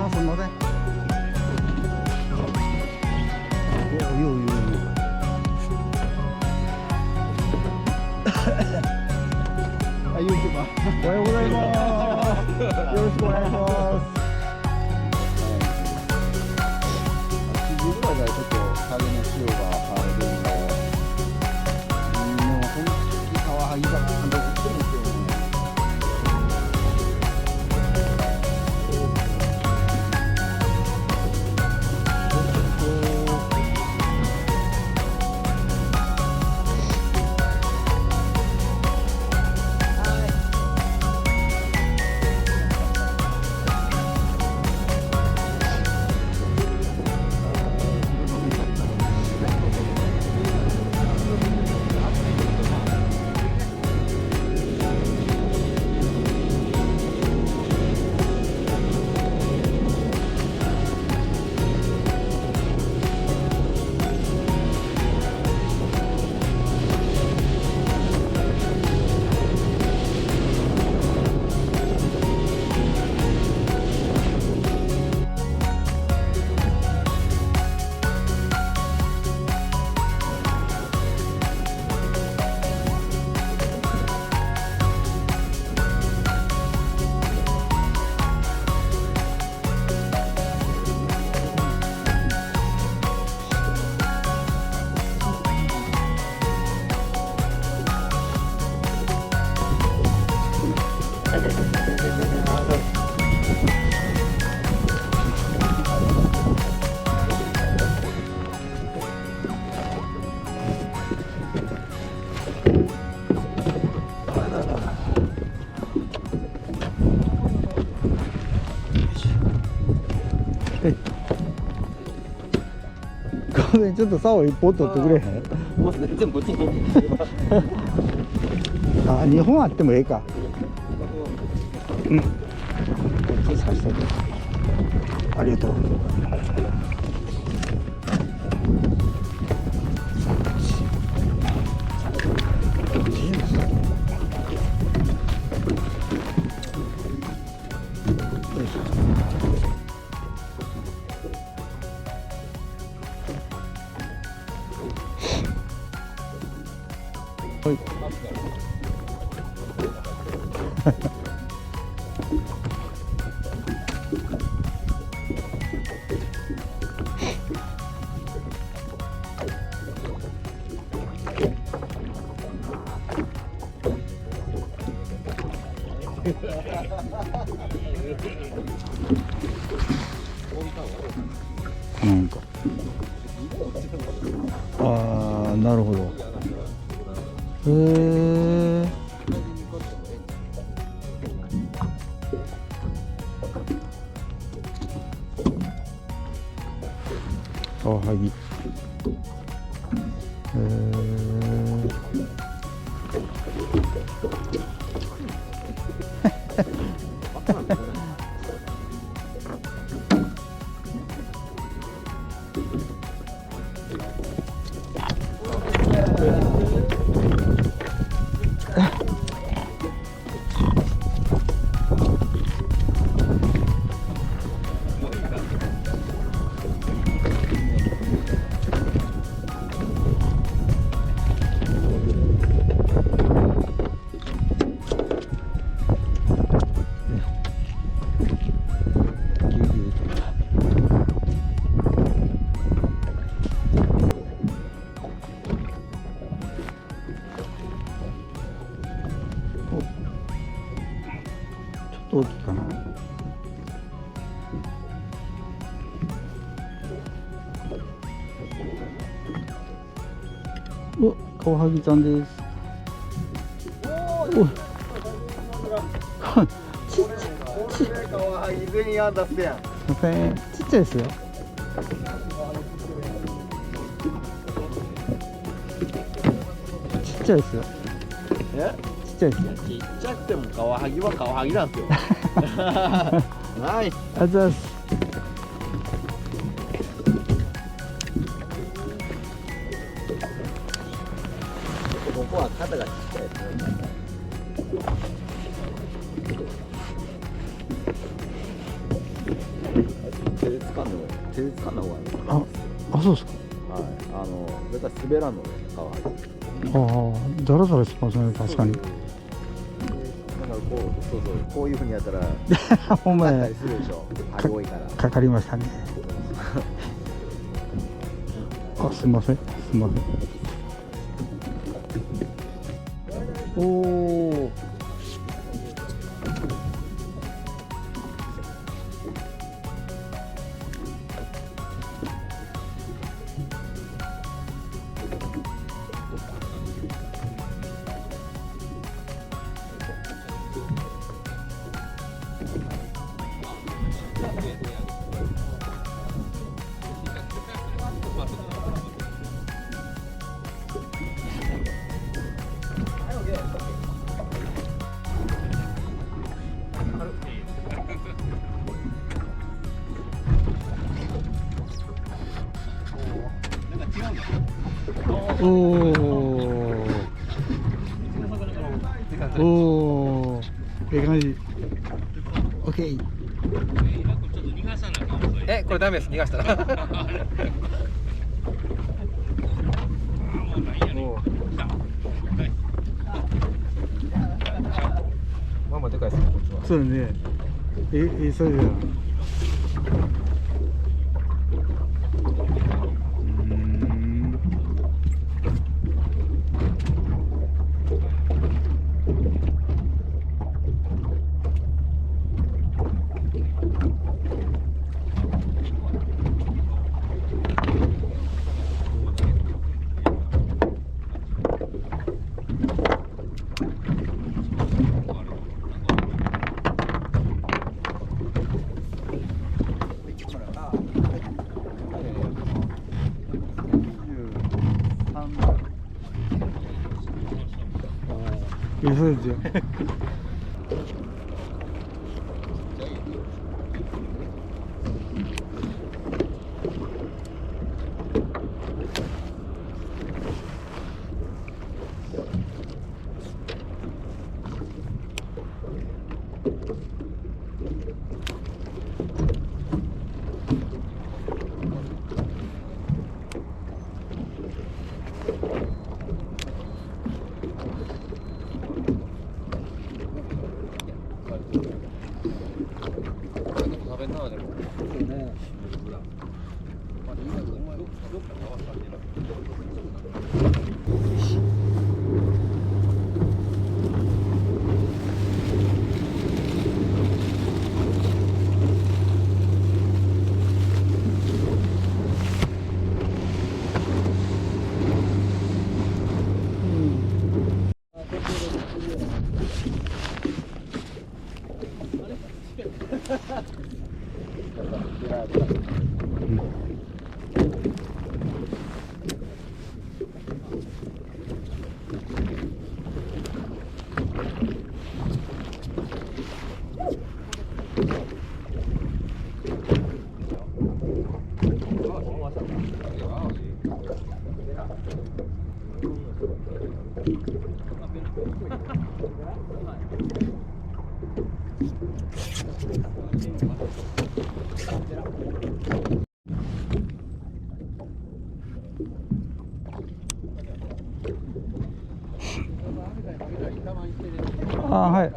あ、すんません。およよよ。あ、ユーチューバー。おはようございます。よろしくお願いします。8時ぐらいからちょっと影の潮が入るんで、もうその時カワハギがなんで売ってるんですよね。ごめん、ちょっと竿一本取ってくれへん？もう全然こっちに。あ、2本あってもええか。うん。こっち刺してて。ありがとう。はい。なんか。ああ、なるほど。へえ。カワハギ。へえ。大きいかな。お、カワハギちゃんです。おちっちゃい。カワハギ全員出すやん。すいません、ちっちゃいですよ。ちっちゃいですよ。え？ちっちゃいですよ。ちっちゃくてもカワハギはカワハギなんですよ。ナイス。ありがとうございます。ここは肩がちっちゃいですね。手で掴んだ方がいいですあ、あ、そうですか。はい、絶対滑らんので川ああ、ザラザラしますね、確かに。なんかこういうふうにやったらほんまやかったり、するでしょ、羽多いから。かかりましたね。あ、すみません、すみません。おお。おお。おお。ええ感じ。オッケー。え、これダメです。逃がしたら。まあまあでかいですね、こっちは。そうだね。それじゃ。そうですよ。食べんなでも。そうね。あ、はい。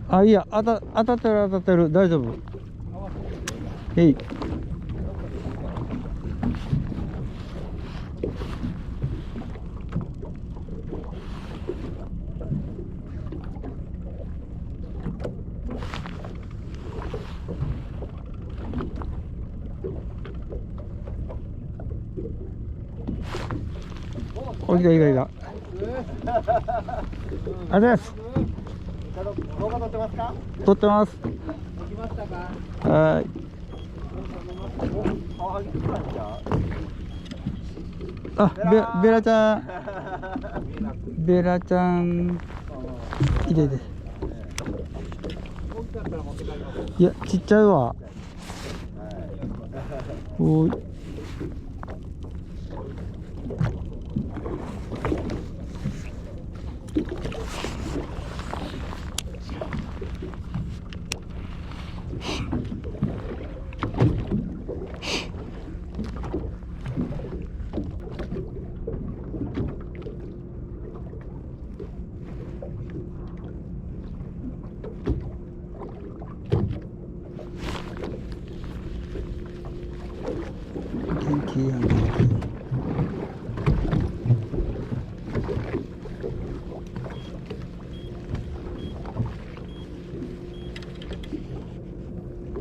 あ、いや、当たってる、当たってる、大丈夫。えい。お、いたいたいた。ありがとうございます。動画撮ってますか？撮ってます。できましたか？はい。顔上げてたんじゃあ、ベラちゃん。ベラちゃん。いていて。いや、ちっちゃいわ。おい。木やん。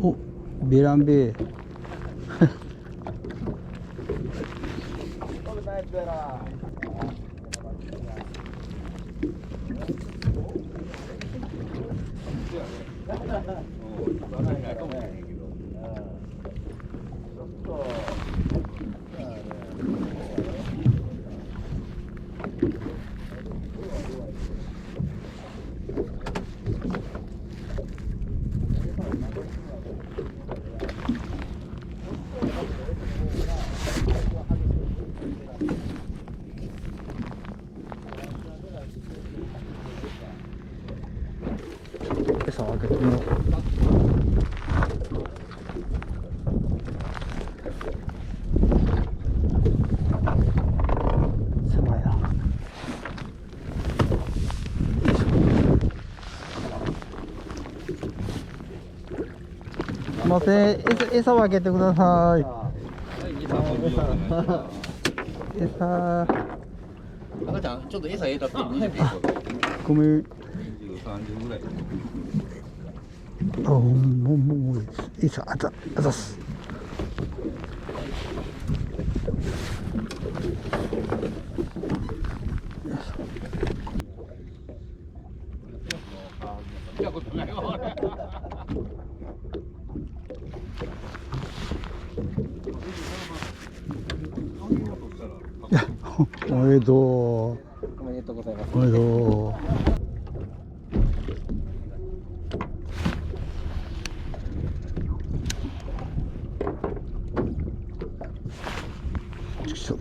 お、ベランベー。餌をあげても狭いな。すいません、餌をあげてください。餌。赤ちゃん、ちょっと餌入れたって20ピーごめん。 20、30ぐらい。あ、もう餌あざす。見たことないわ、俺。おめでとう。おめでとうございます。おめでとう。ちくしょう。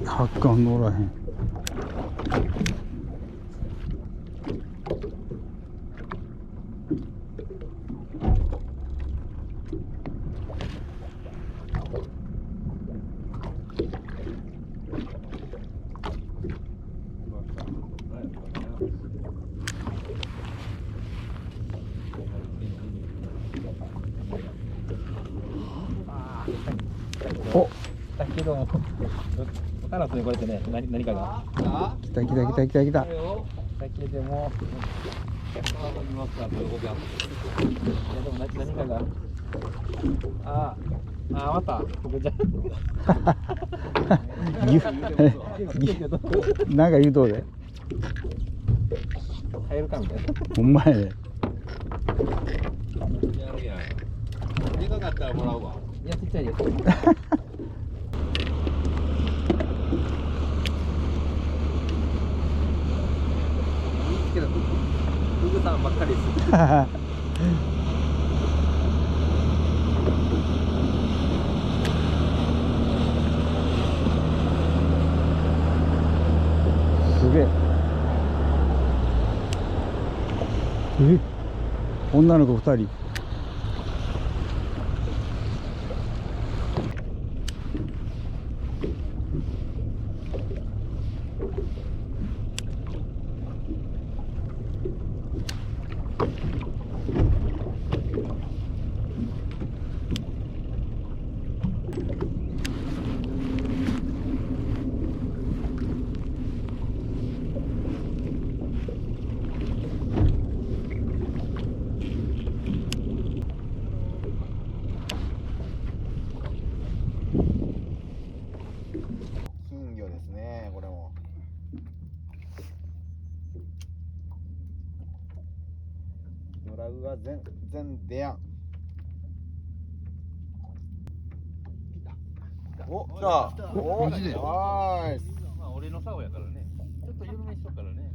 発汗乗らへん。お、だけど、カラスにこれってね、何かが。来た来た来た来た来た。だけでも、見ますか、どこか。いや、でも何かが。また、ここじゃ。なんか言うとうで。入るかみたいな。ほんまやで。やるやん。でかかったらもらうわ。いや、ちっちゃいです。けど、フグさんばっかりです。すげえ。女の子2人。金魚ですね、これも。ドラグが全然出やん。お、来た。お、マジで。はーい。まあ、俺の竿やからね。ちょっと緩めしとくからね。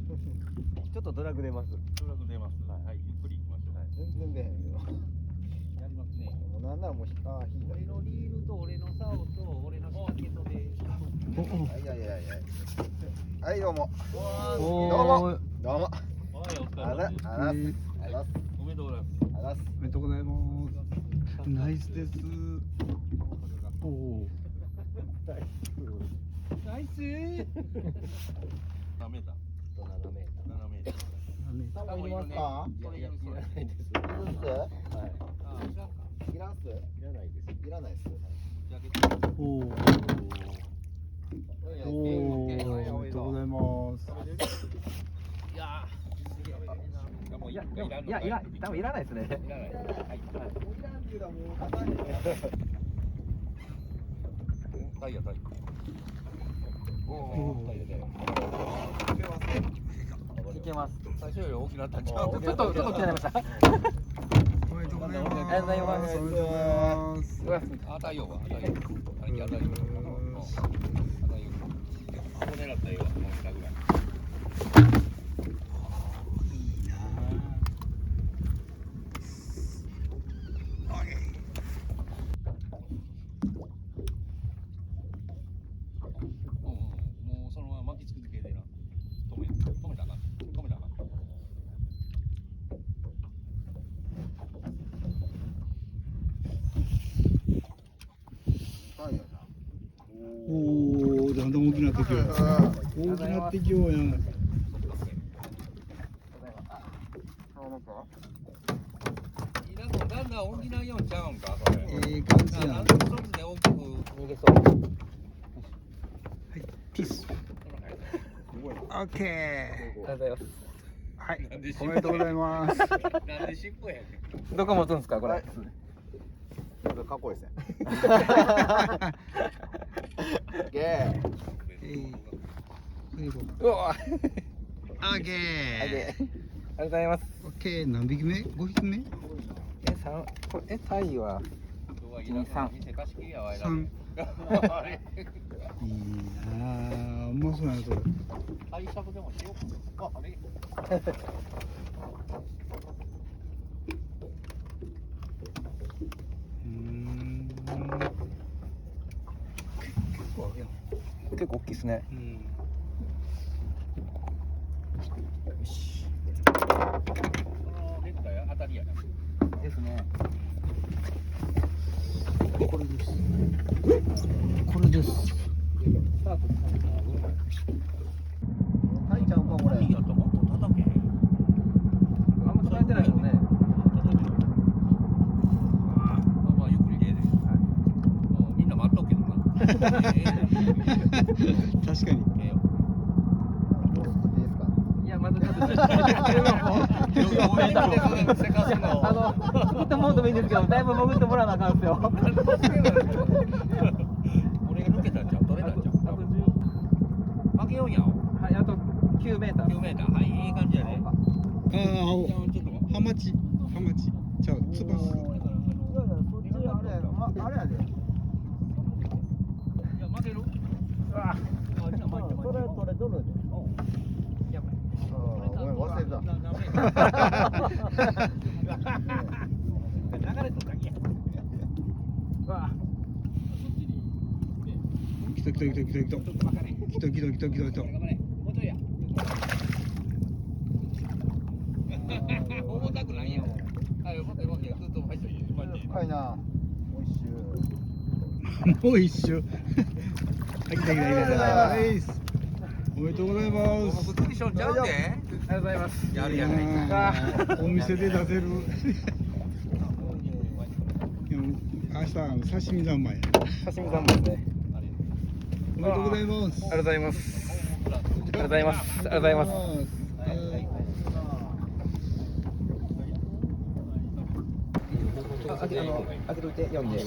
ちょっとドラグ出ます。ドラグ出ます。はい、ゆっくり行きます。はい。全然出へんけど。やりますね。もうなんならもう引いた。俺のリールと俺の竿と俺の仕掛けとで。はい、どうも。どうも。どうも。あら、あら、あら、おめでとうございます。ナイスです。おお。ナイス。7メーター。7メーター。タオルいりますか？いらないです。いるんす？はい。いらんす？いらないです。いらないっす。おお。おお。おめでとうございます。いや、多分いらないですね。いらない。はい。タイヤ。おお。いけます。最初より大きなったんちゃう？ちょっと大きくなりました。おめでとうございます。ありがとうございます。おめでとうございます。当たりよ。当たり。ここ狙ったよ。もう下ぐらい。もうそのまま巻きつく系でな。止めたらあかん。おお、だんだん大きくなってきよう。大きくなってきようやん。だんだん大きなようちゃうんか、それ。感じやん。なんでそれで大きく逃げそう。ピース。オッケー。ありがとうございます。はい。おめでとうございます。なんで尻尾やねん。どこ持つんですか、これ。かっこいいですね。ゲー。うわ。オッケー。ありがとうございます。オッケー。何匹目？5匹目タイは？3。いいなぁ。うまそうやな、それ。対策でもしようか。あれ。結構大きいですね。よし。当たりやな。ですね。これです。これです。タイちゃんかこれ。いいやともっと叩けへん。あんま叩いてないよね。まあゆっくりで。みんな待っとくけどな。確かに。いやまだちょっと。作ってもらってもいいんですけど、だいぶ潜ってもらわなあかんすよ。俺が抜けたんちゃう？取れたんちゃう？あと10。負けようやん。はい、あと9メーター。9メーター。はい、いい感じやね。ハマチ。ちゃう、つばす。あれやで。いや、負ける？それ取れとるで。やばい。ごめん忘れた。流れとだけ。来た。重たくないやん。はい、重たいわけや。ずっと入ってる。深いな。もう一周。来た。おめでとうございます。びっくりしょんちゃうで。ありがとうございます。やるやない。お店で出せる。明日刺身三昧。刺身三昧ですね。おめでとうございます。ありがとうございます。ありがとうございます。ありがとうございます。開けといて読んで。